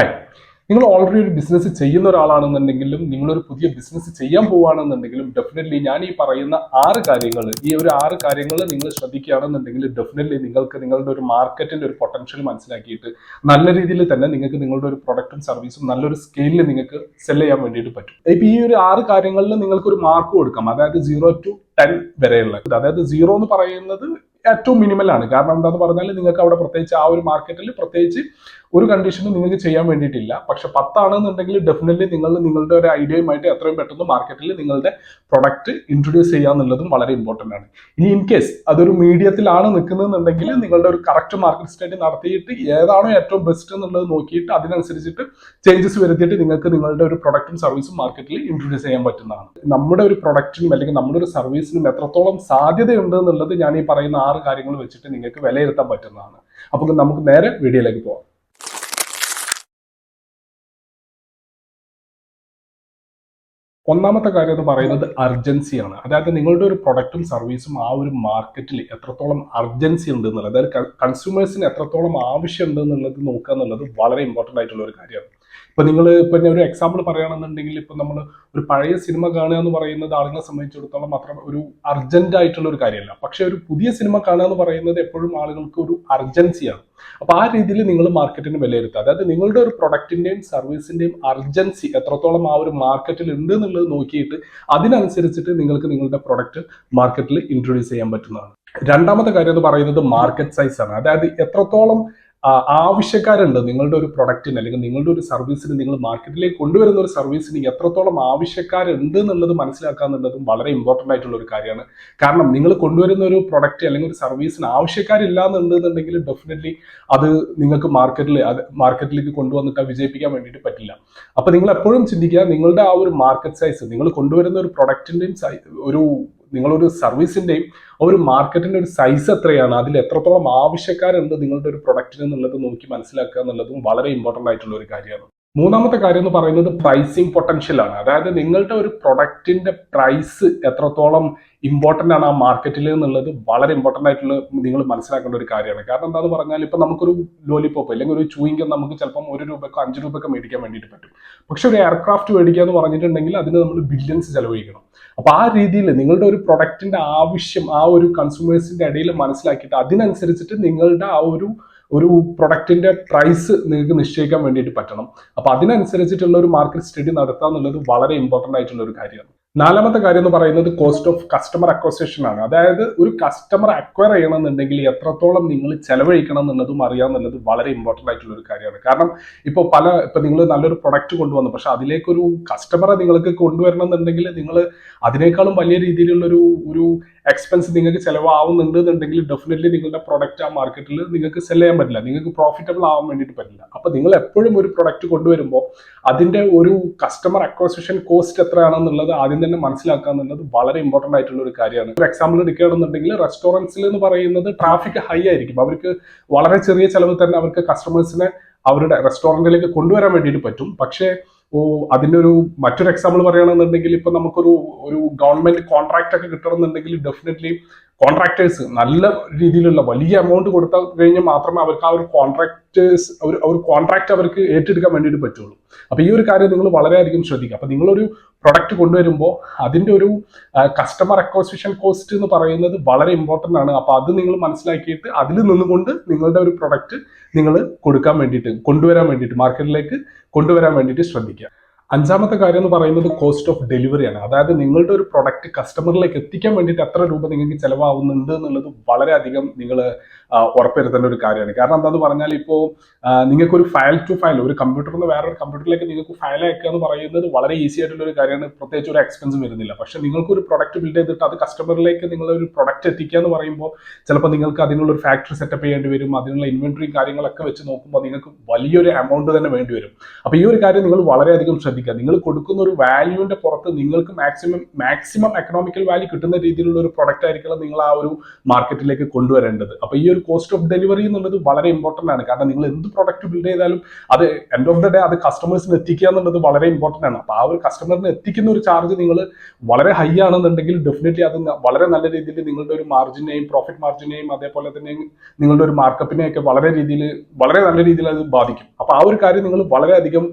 Hi, നിങ്ങൾ already ഒരു business ചെയ്യുന്ന ഒരാളാണെന്നുണ്ടെങ്കിലും നിങ്ങളൊരു പുതിയ ബിസിനസ് ചെയ്യാൻ പോവുകയാണെന്നുണ്ടെങ്കിലും ഡെഫിനറ്റ്ലി ഞാൻ ഈ പറയുന്ന ആറ് കാര്യങ്ങൾ നിങ്ങൾ ശ്രദ്ധിക്കുകയാണെന്നുണ്ടെങ്കിൽ ഡെഫിനറ്റ്ലി നിങ്ങൾക്ക് നിങ്ങളുടെ ഒരു മാർക്കറ്റിന്റെ ഒരു പൊട്ടൻഷ്യൽ മനസ്സിലാക്കിയിട്ട് നല്ല രീതിയിൽ തന്നെ നിങ്ങൾക്ക് നിങ്ങളുടെ ഒരു പ്രൊഡക്റ്റും സർവീസും നല്ലൊരു സ്കെയിലിൽ നിങ്ങൾക്ക് സെൽ ചെയ്യാൻ വേണ്ടിയിട്ട് പറ്റും. ഇപ്പൊ ഈ ഒരു ആറ് കാര്യങ്ങളിൽ നിങ്ങൾക്ക് ഒരു മാർക്ക് കൊടുക്കാം, അതായത് 0 to 10 വരെയുള്ള. അതായത് 0 എന്ന് പറയുന്നത് ഏറ്റവും മിനിമൽ ആണ്. കാരണം എന്താന്ന് പറഞ്ഞാൽ നിങ്ങൾക്ക് അവിടെ പ്രത്യേകിച്ച് ആ ഒരു മാർക്കറ്റിൽ പ്രത്യേകിച്ച് ഒരു കണ്ടീഷനും നിങ്ങൾക്ക് ചെയ്യാൻ വേണ്ടിയിട്ടില്ല. പക്ഷെ 10 ആണെന്നുണ്ടെങ്കിൽ ഡെഫിനറ്റ്ലി നിങ്ങൾ നിങ്ങളുടെ ഒരു ഐഡിയയുമായിട്ട് എത്രയും പെട്ടെന്ന് മാർക്കറ്റിൽ നിങ്ങളുടെ പ്രൊഡക്റ്റ് ഇൻട്രൊഡ്യൂസ് ചെയ്യുക എന്നുള്ളതും വളരെ ഇമ്പോർട്ടന്റ് ആണ്. ഇനി ഇൻ കേസ് അതൊരു മീഡിയത്തിലാണ് നിൽക്കുന്നതെന്നുണ്ടെങ്കിൽ നിങ്ങളുടെ ഒരു കറക്റ്റ് മാർക്കറ്റ് സ്റ്റഡി നടത്തിയിട്ട് ഏതാണോ ഏറ്റവും ബെസ്റ്റ് എന്നുള്ളത് നോക്കിയിട്ട് അതിനനുസരിച്ചിട്ട് ചേഞ്ചസ് വരുത്തിയിട്ട് നിങ്ങൾക്ക് നിങ്ങളുടെ ഒരു പ്രൊഡക്റ്റും സർവീസും മാർക്കറ്റിൽ ഇൻട്രൊഡ്യൂസ് ചെയ്യാൻ പറ്റുന്നതാണ്. നമ്മുടെ ഒരു പ്രൊഡക്റ്റിനും അല്ലെങ്കിൽ നമ്മുടെ ഒരു സർവീസിനും എത്രത്തോളം സാധ്യതയുണ്ട് എന്നുള്ളത് ഞാൻ ഈ പറയുന്ന 6 കാര്യങ്ങൾ വെച്ചിട്ട് നിങ്ങൾക്ക് വിലയിരുത്താൻ പറ്റുന്നതാണ്. അപ്പോൾ നമുക്ക് നേരെ വീഡിയോയിലേക്ക് പോകാം. ഒന്നാമത്തെ കാര്യം എന്ന് പറയുന്നത് അർജൻസിയാണ്. അതായത് നിങ്ങളുടെ ഒരു പ്രൊഡക്റ്റും സർവീസും ആ ഒരു മാർക്കറ്റിൽ എത്രത്തോളം അർജൻസി ഉണ്ട് എന്നുള്ളത്, അതായത് കൺസ്യൂമേഴ്സിന് എത്രത്തോളം ആവശ്യമുണ്ട് എന്നുള്ളത് നോക്കുക എന്നുള്ളത് വളരെ ഇമ്പോർട്ടൻ്റ് ആയിട്ടുള്ള ഒരു കാര്യമാണ്. ഇപ്പൊ ഒരു എക്സാമ്പിൾ പറയുകയാണെന്നുണ്ടെങ്കിൽ ഇപ്പൊ നമ്മൾ ഒരു പഴയ സിനിമ കാണുക എന്ന് പറയുന്നത് ആളുകളെ സംബന്ധിച്ചിടത്തോളം അത്ര ഒരു അർജന്റ് ആയിട്ടുള്ള ഒരു കാര്യമല്ല. പക്ഷെ ഒരു പുതിയ സിനിമ കാണുക എന്ന് പറയുന്നത് എപ്പോഴും ആളുകൾക്ക് ഒരു അർജൻസിയാണ്. അപ്പൊ ആ രീതിയിൽ നിങ്ങൾ മാർക്കറ്റിന് വിലയിരുത്തുക. അതായത് നിങ്ങളുടെ ഒരു പ്രൊഡക്റ്റിന്റെയും സർവീസിന്റെയും അർജൻസി എത്രത്തോളം ആ ഒരു മാർക്കറ്റിൽ ഉണ്ട് എന്നുള്ളത് നോക്കിയിട്ട് അതിനനുസരിച്ചിട്ട് നിങ്ങൾക്ക് നിങ്ങളുടെ പ്രൊഡക്റ്റ് മാർക്കറ്റിൽ ഇൻട്രൊഡ്യൂസ് ചെയ്യാൻ പറ്റുന്നതാണ്. രണ്ടാമത്തെ കാര്യം എന്ന് പറയുന്നത് മാർക്കറ്റ് സൈസ് ആണ്. അതായത് എത്രത്തോളം ആവശ്യക്കാരുണ്ട് നിങ്ങളുടെ ഒരു പ്രൊഡക്റ്റിന് അല്ലെങ്കിൽ നിങ്ങളുടെ ഒരു സർവീസിന്, നിങ്ങൾ മാർക്കറ്റിലേക്ക് കൊണ്ടുവരുന്ന ഒരു സർവീസിന് എത്രത്തോളം ആവശ്യക്കാരുണ്ട് എന്നുള്ളത് മനസ്സിലാക്കുക എന്നുള്ളതും വളരെ ഇമ്പോർട്ടൻ്റ് ആയിട്ടുള്ള ഒരു കാര്യമാണ്. കാരണം നിങ്ങൾ കൊണ്ടുവരുന്ന ഒരു പ്രൊഡക്റ്റ് അല്ലെങ്കിൽ ഒരു സർവീസിന് ആവശ്യക്കാരില്ല എന്നുണ്ടെന്നുണ്ടെങ്കിൽ ഡെഫിനറ്റ്ലി അത് നിങ്ങൾക്ക് മാർക്കറ്റിലേക്ക് കൊണ്ടുവന്നിട്ട് വിജയിപ്പിക്കാൻ വേണ്ടിയിട്ട് പറ്റില്ല. അപ്പൊ നിങ്ങൾ എപ്പോഴും ചിന്തിക്കുക, നിങ്ങളുടെ ആ ഒരു മാർക്കറ്റ് സൈസ്, നിങ്ങൾ കൊണ്ടുവരുന്ന ഒരു പ്രൊഡക്റ്റിന്റെയും നിങ്ങളൊരു സർവീസിന്റെയും ഒരു മാർക്കറ്റിന്റെ ഒരു സൈസ് എത്രയാണ്, അതിൽ എത്രത്തോളം ആവശ്യക്കാരുണ്ട് നിങ്ങളുടെ ഒരു പ്രൊഡക്റ്റിന് എന്നുള്ളത് നോക്കി മനസ്സിലാക്കുക എന്നുള്ളതും വളരെ ഇമ്പോർട്ടൻ്റ് ആയിട്ടുള്ള ഒരു കാര്യമാണ്. മൂന്നാമത്തെ കാര്യം എന്ന് പറയുന്നത് പ്രൈസിങ് പൊട്ടൻഷ്യൽ ആണ്. അതായത് നിങ്ങളുടെ ഒരു പ്രൊഡക്റ്റിന്റെ പ്രൈസ് എത്രത്തോളം ഇമ്പോർട്ടൻ്റ് ആണ് ആ മാർക്കറ്റിൽ എന്നുള്ളത് വളരെ ഇമ്പോർട്ടൻ്റ് ആയിട്ടുള്ള നിങ്ങൾ മനസ്സിലാക്കേണ്ട ഒരു കാര്യമാണ്. കാരണം എന്താണെന്ന് പറഞ്ഞാൽ ഇപ്പൊ നമുക്കൊരു ലോലിപോപ്പ് അല്ലെങ്കിൽ ഒരു ചൂയിങ്കം നമുക്ക് ചിലപ്പം 1 രൂപക്കോ 5 രൂപക്കോ മേടിക്കാൻ വേണ്ടിയിട്ട് പറ്റും. പക്ഷെ ഒരു എയർക്രാഫ്റ്റ് മേടിക്കുക എന്ന് പറഞ്ഞിട്ടുണ്ടെങ്കിൽ അതിന് നമ്മൾ ബില്യൺസ് ചെലവഴിക്കണം. അപ്പൊ ആ രീതിയിൽ നിങ്ങളുടെ ഒരു പ്രൊഡക്റ്റിന്റെ ആവശ്യം ആ ഒരു കൺസ്യൂമേഴ്സിന്റെ ഇടയിൽ മനസ്സിലാക്കിയിട്ട് അതിനനുസരിച്ചിട്ട് നിങ്ങളുടെ ആ ഒരു പ്രൊഡക്റ്റിന്റെ പ്രൈസ് നിങ്ങൾക്ക് നിശ്ചയിക്കാൻ വേണ്ടിയിട്ട് പറ്റണം. അപ്പൊ അതിനനുസരിച്ചിട്ടുള്ള ഒരു മാർക്കറ്റ് സ്റ്റഡി നടത്തുക എന്നുള്ളത് വളരെ ഇമ്പോർട്ടൻ്റ് ആയിട്ടുള്ള ഒരു കാര്യമാണ്. നാലാമത്തെ കാര്യം എന്ന് പറയുന്നത് കോസ്റ്റ് ഓഫ് കസ്റ്റമർ അക്വസിഷൻ ആണ്. അതായത് ഒരു കസ്റ്റമർ അക്വയർ ചെയ്യണമെന്നുണ്ടെങ്കിൽ എത്രത്തോളം നിങ്ങൾ ചെലവഴിക്കണം എന്നുള്ളതും അറിയാമെന്നുള്ളത് വളരെ ഇമ്പോർട്ടൻ്റ് ആയിട്ടുള്ള ഒരു കാര്യമാണ്. കാരണം ഇപ്പൊ നിങ്ങൾ നല്ലൊരു പ്രൊഡക്റ്റ് കൊണ്ടുവന്നു, പക്ഷെ അതിലേക്കൊരു കസ്റ്റമറെ നിങ്ങൾക്ക് കൊണ്ടുവരണം എന്നുണ്ടെങ്കിൽ നിങ്ങൾ അതിനേക്കാളും വലിയ രീതിയിലുള്ള ഒരു എക്സ്പെൻസ് നിങ്ങൾക്ക് ചിലവാകുന്നുണ്ട് എന്നുണ്ടെങ്കിൽ ഡെഫിനറ്റ്ലി നിങ്ങളുടെ പ്രൊഡക്റ്റ് ആ മാർക്കറ്റിൽ നിങ്ങൾക്ക് സെൽ ചെയ്യാൻ പറ്റില്ല, നിങ്ങൾക്ക് പ്രോഫിറ്റബിൾ ആവാൻ വേണ്ടിയിട്ട് പറ്റില്ല. അപ്പൊ നിങ്ങൾ എപ്പോഴും ഒരു പ്രൊഡക്റ്റ് കൊണ്ടുവരുമ്പോൾ അതിന്റെ ഒരു കസ്റ്റമർ അക്വസിഷൻ കോസ്റ്റ് എത്രയാണെന്നുള്ളത് ആദ്യം തന്നെ മനസ്സിലാക്കുക എന്നുള്ളത് വളരെ ഇമ്പോർട്ടൻ്റ് ആയിട്ടുള്ള ഒരു കാര്യമാണ്. ഒരു എക്സാമ്പിൾ എടുക്കുകയാണെന്നുണ്ടെങ്കിൽ റെസ്റ്റോറൻറ്റ്സിൽ എന്ന് പറയുന്നത് ട്രാഫിക് ഹൈ ആയിരിക്കും. അവർക്ക് വളരെ ചെറിയ ചെലവ് തന്നെ അവർക്ക് കസ്റ്റമേഴ്സിനെ അവരുടെ റെസ്റ്റോറൻറ്റിലേക്ക് കൊണ്ടുവരാൻ വേണ്ടിയിട്ട് പറ്റും. പക്ഷേ അതിന്റെ മറ്റൊരു എക്സാമ്പിൾ പറയുകയാണെന്നുണ്ടെങ്കിൽ ഇപ്പൊ നമുക്കൊരു ഗവൺമെന്റ് കോൺട്രാക്ട് ഒക്കെ കിട്ടണമെന്നുണ്ടെങ്കിൽ ഡെഫിനറ്റ്ലി കോൺട്രാക്ടേഴ്സ് നല്ല രീതിയിലുള്ള വലിയ എമൗണ്ട് കൊടുത്താൽ കഴിഞ്ഞാൽ മാത്രമേ അവർക്ക് ആ ഒരു കോൺട്രാക്ട് അവർക്ക് ഏറ്റെടുക്കാൻ വേണ്ടിയിട്ട് പറ്റുള്ളൂ. അപ്പൊ ഈ ഒരു കാര്യം നിങ്ങൾ വളരെയധികം ശ്രദ്ധിക്കുക. അപ്പൊ നിങ്ങളൊരു പ്രൊഡക്റ്റ് കൊണ്ടുവരുമ്പോൾ അതിന്റെ ഒരു കസ്റ്റമർ അക്വസിഷൻ കോസ്റ്റ് എന്ന് പറയുന്നത് വളരെ ഇമ്പോർട്ടൻ്റ് ആണ്. അപ്പൊ അത് നിങ്ങൾ മനസ്സിലാക്കിയിട്ട് അതിൽ നിന്നുകൊണ്ട് നിങ്ങളുടെ ഒരു പ്രൊഡക്റ്റ് നിങ്ങൾ കൊണ്ടുവരാൻ വേണ്ടിയിട്ട് മാർക്കറ്റിലേക്ക് കൊണ്ടുവരാൻ വേണ്ടിയിട്ട് ശ്രദ്ധിക്കുക. അഞ്ചാമത്തെ കാര്യം എന്ന് പറയുന്നത് കോസ്റ്റ് ഓഫ് ഡെലിവറി ആണ്. അതായത് നിങ്ങളുടെ ഒരു പ്രൊഡക്റ്റ് കസ്റ്റമറിലേക്ക് എത്തിക്കാൻ വേണ്ടിയിട്ട് എത്ര രൂപ നിങ്ങൾക്ക് ചിലവാകുന്നുണ്ട് എന്നുള്ളത് വളരെയധികം നിങ്ങൾ ഉറപ്പുവരുത്തേണ്ട ഒരു കാര്യമാണ്. കാരണം എന്താണെന്ന് പറഞ്ഞാൽ ഇപ്പോൾ നിങ്ങൾക്കൊരു ഫയൽ ടു ഫയൽ ഒരു കമ്പ്യൂട്ടറിൽ നിന്ന് വേറൊരു കമ്പ്യൂട്ടറിലേക്ക് നിങ്ങൾക്ക് ഫയൽ അയക്കുക എന്ന് പറയുന്നത് വളരെ ഈസി ആയിട്ടുള്ള ഒരു കാര്യമാണ്. പ്രത്യേകിച്ച് ഒരു എക്സ്പെൻസ് വരുന്നില്ല. പക്ഷെ നിങ്ങൾക്കൊരു പ്രൊഡക്റ്റ് ബിൽഡ് ചെയ്തിട്ട് അത് കസ്റ്റമറിലേക്ക് നിങ്ങളൊരു പ്രൊഡക്റ്റ് എത്തിക്കുക എന്ന് പറയുമ്പോൾ ചിലപ്പോൾ നിങ്ങൾക്ക് അതിനുള്ള ഒരു ഫാക്ടറി സെറ്റപ്പ് ചെയ്യേണ്ടി വരും. അതിനുള്ള ഇൻവെന്ററി കാര്യങ്ങളൊക്കെ വെച്ച് നോക്കുമ്പോൾ നിങ്ങൾക്ക് വലിയൊരു എമൗണ്ട് തന്നെ വേണ്ടി വരും. അപ്പൊ ഈ ഒരു കാര്യം നിങ്ങൾ വളരെയധികം ശ്രദ്ധിക്കുക. നിങ്ങൾ കൊടുക്കുന്ന ഒരു വാല്യൂവിന്റെ പുറത്ത് നിങ്ങൾക്ക് മാക്സിമം എക്കണോമിക്കൽ വാല്യൂ കിട്ടുന്ന രീതിയിലുള്ള ഒരു പ്രൊഡക്റ്റ് ആയിരിക്കണം നിങ്ങൾ ആ ഒരു മാർക്കറ്റിലേക്ക് കൊണ്ടുവരേണ്ടത്. അപ്പൊ ഈ ഒരു ഒരു കോസ്റ്റ് ഓഫ് ഡെലിവറി എന്നുള്ളത് വളരെ ഇമ്പോർട്ടൻ്റ് ആണ്. കാരണം നിങ്ങൾ എന്ത് പ്രൊഡക്റ്റ് ബിൽഡ് ചെയ്താലും അത് എൻഡ് ഓഫ് ദ ഡേ അത് കസ്റ്റമേഴ്സിന് എത്തിക്കുക എന്നുള്ളത് വളരെ ഇമ്പോർട്ടൻ്റ് ആണ്. അപ്പോൾ ആ ഒരു കസ്റ്റമറിന് എത്തിക്കുന്ന ഒരു ചാർജ് നിങ്ങൾ വളരെ ഹൈ ആണെന്നുണ്ടെങ്കിൽ ഡെഫിനറ്റ്ലി അത് വളരെ നല്ല രീതിയിൽ നിങ്ങളുടെ ഒരു മാർജിനെയും പ്രോഫിറ്റ് മാർജിനെയും അതേപോലെ തന്നെ നിങ്ങളുടെ ഒരു മാർക്കപ്പിനെയൊക്കെ വളരെ നല്ല രീതിയിൽ അത് ബാധിക്കും. അപ്പോൾ ആ ഒരു കാര്യം നിങ്ങൾ വളരെയധികം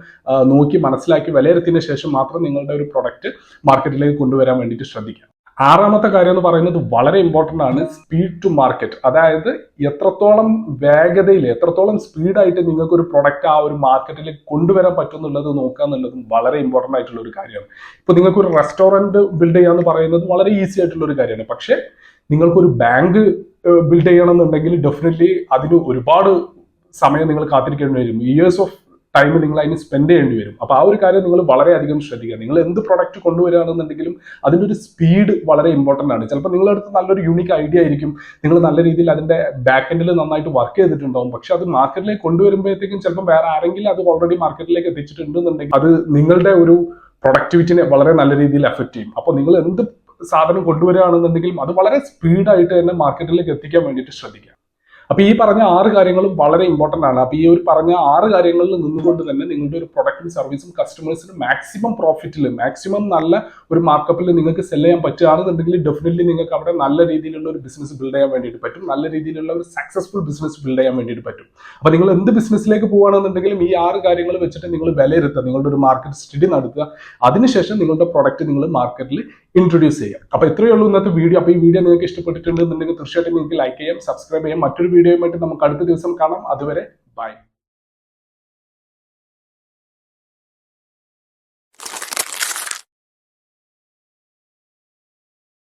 നോക്കി മനസ്സിലാക്കി വിലയിരുത്തിയതിനു ശേഷം മാത്രം നിങ്ങളുടെ ഒരു പ്രൊഡക്റ്റ് മാർക്കറ്റിലേക്ക് കൊണ്ടുവരാൻ വേണ്ടിയിട്ട് ശ്രദ്ധിക്കുക. ആറാമത്തെ കാര്യം എന്ന് പറയുന്നത് വളരെ ഇമ്പോർട്ടൻ്റ് ആണ്, സ്പീഡ് ടു മാർക്കറ്റ്. അതായത് എത്രത്തോളം വേഗതയിൽ എത്രത്തോളം സ്പീഡായിട്ട് നിങ്ങൾക്ക് ഒരു പ്രൊഡക്റ്റ് ആ ഒരു മാർക്കറ്റിലേക്ക് കൊണ്ടുവരാൻ പറ്റും എന്നുള്ളത് നോക്കുക എന്നുള്ളതും വളരെ ഇമ്പോർട്ടൻ്റ് ആയിട്ടുള്ള ഒരു കാര്യമാണ്. ഇപ്പോൾ നിങ്ങൾക്ക് ഒരു റെസ്റ്റോറൻറ്റ് ബിൽഡ് ചെയ്യാന്ന് പറയുന്നത് വളരെ ഈസി ആയിട്ടുള്ള ഒരു കാര്യമാണ്. പക്ഷേ നിങ്ങൾക്കൊരു ബാങ്ക് ബിൽഡ് ചെയ്യണമെന്നുണ്ടെങ്കിൽ ഡെഫിനറ്റ്ലി അതിന് ഒരുപാട് സമയം നിങ്ങൾ കാത്തിരിക്കേണ്ടി വരും. ഇയേഴ്സ് ഓഫ് ടൈം നിങ്ങൾ അതിന് സ്പെൻഡ് ചെയ്യേണ്ടി വരും. അപ്പോൾ ആ ഒരു കാര്യം നിങ്ങൾ വളരെയധികം ശ്രദ്ധിക്കുക. നിങ്ങൾ എന്ത് പ്രൊഡക്റ്റ് കൊണ്ടുവരികയാണെന്നുണ്ടെങ്കിലും അതിൻ്റെ ഒരു സ്പീഡ് വളരെ ഇമ്പോർട്ടൻ്റ് ആണ്. ചിലപ്പോൾ നിങ്ങളുടെ അടുത്ത് നല്ലൊരു യൂണിക് ഐഡിയ ആയിരിക്കും, നിങ്ങൾ നല്ല രീതിയിൽ അതിൻ്റെ ബാക്ക് എൻഡിൽ നന്നായിട്ട് വർക്ക് ചെയ്തിട്ടുണ്ടാവും. പക്ഷെ അത് മാർക്കറ്റിലേക്ക് കൊണ്ടുവരുമ്പോഴത്തേക്കും ചിലപ്പോൾ വേറെ ആരെങ്കിലും അത് ഓൾറെഡി മാർക്കറ്റിലേക്ക് എത്തിച്ചിട്ടുണ്ടെന്നുണ്ടെങ്കിൽ അത് നിങ്ങളുടെ ഒരു പ്രൊഡക്ടിവിറ്റിനെ വളരെ നല്ല രീതിയിൽ എഫക്ട് ചെയ്യും. അപ്പോൾ നിങ്ങൾ എന്ത് സാധനം കൊണ്ടുവരികയാണെന്നുണ്ടെങ്കിലും അത് വളരെ സ്പീഡായിട്ട് തന്നെ മാർക്കറ്റിലേക്ക് എത്തിക്കാൻ വേണ്ടിയിട്ട് ശ്രദ്ധിക്കുക. അപ്പൊ ഈ പറഞ്ഞ 6 കാര്യങ്ങളും വളരെ ഇമ്പോർട്ടൻ്റ് ആണ്. അപ്പൊ ഈ ഒരു പറഞ്ഞ 6 കാര്യങ്ങളിൽ നിന്നുകൊണ്ട് തന്നെ നിങ്ങളുടെ ഒരു പ്രൊഡക്റ്റും സർവീസും കസ്റ്റമേഴ്സിന് മാക്സിമം പ്രോഫിറ്റിൽ മാക്സിമം നല്ല ഒരു മാർക്കപ്പിൽ നിങ്ങൾക്ക് സെല് ചെയ്യാൻ പറ്റുകയാണെന്നുണ്ടെങ്കിൽ ഡെഫിനറ്റ്ലി നിങ്ങൾക്ക് അവിടെ നല്ല രീതിയിലുള്ള ഒരു ബിസിനസ് ബിൽഡ് ചെയ്യാൻ വേണ്ടിയിട്ട് പറ്റും, നല്ല രീതിയിലുള്ള ഒരു സക്സസ്ഫുൾ ബിസിനസ് ബിൽഡ് ചെയ്യാൻ വേണ്ടിയിട്ട് പറ്റും. അപ്പൊ നിങ്ങൾ എന്ത് ബിസിനസ്സിലേക്ക് പോകുകയാണെന്നുണ്ടെങ്കിലും ഈ 6 കാര്യങ്ങൾ വെച്ചിട്ട് നിങ്ങൾ വിലയിരുത്തുക, നിങ്ങളുടെ ഒരു മാർക്കറ്റ് സ്റ്റഡി നടത്തുക, അതിനുശേഷം നിങ്ങളുടെ പ്രൊഡക്റ്റ് നിങ്ങൾ മാർക്കറ്റിൽ ഇൻട്രൊഡ്യൂസ് ചെയ്യുക. അപ്പൊ ഇത്രയേ ഉള്ളൂ ഇന്നത്തെ വീഡിയോ. അപ്പൊ ഈ വീഡിയോ നിങ്ങൾക്ക് ഇഷ്ടപ്പെട്ടിട്ടുണ്ടെന്നുണ്ടെങ്കിൽ തീർച്ചയായിട്ടും നിങ്ങൾക്ക് ലൈക്ക് ചെയ്യാം, സബ്സ്ക്രൈബ് ചെയ്യാം. മറ്റൊരു വീഡിയോയുമായിട്ട് നമുക്ക് അടുത്ത ദിവസം കാണാം. അതുവരെ ബൈ.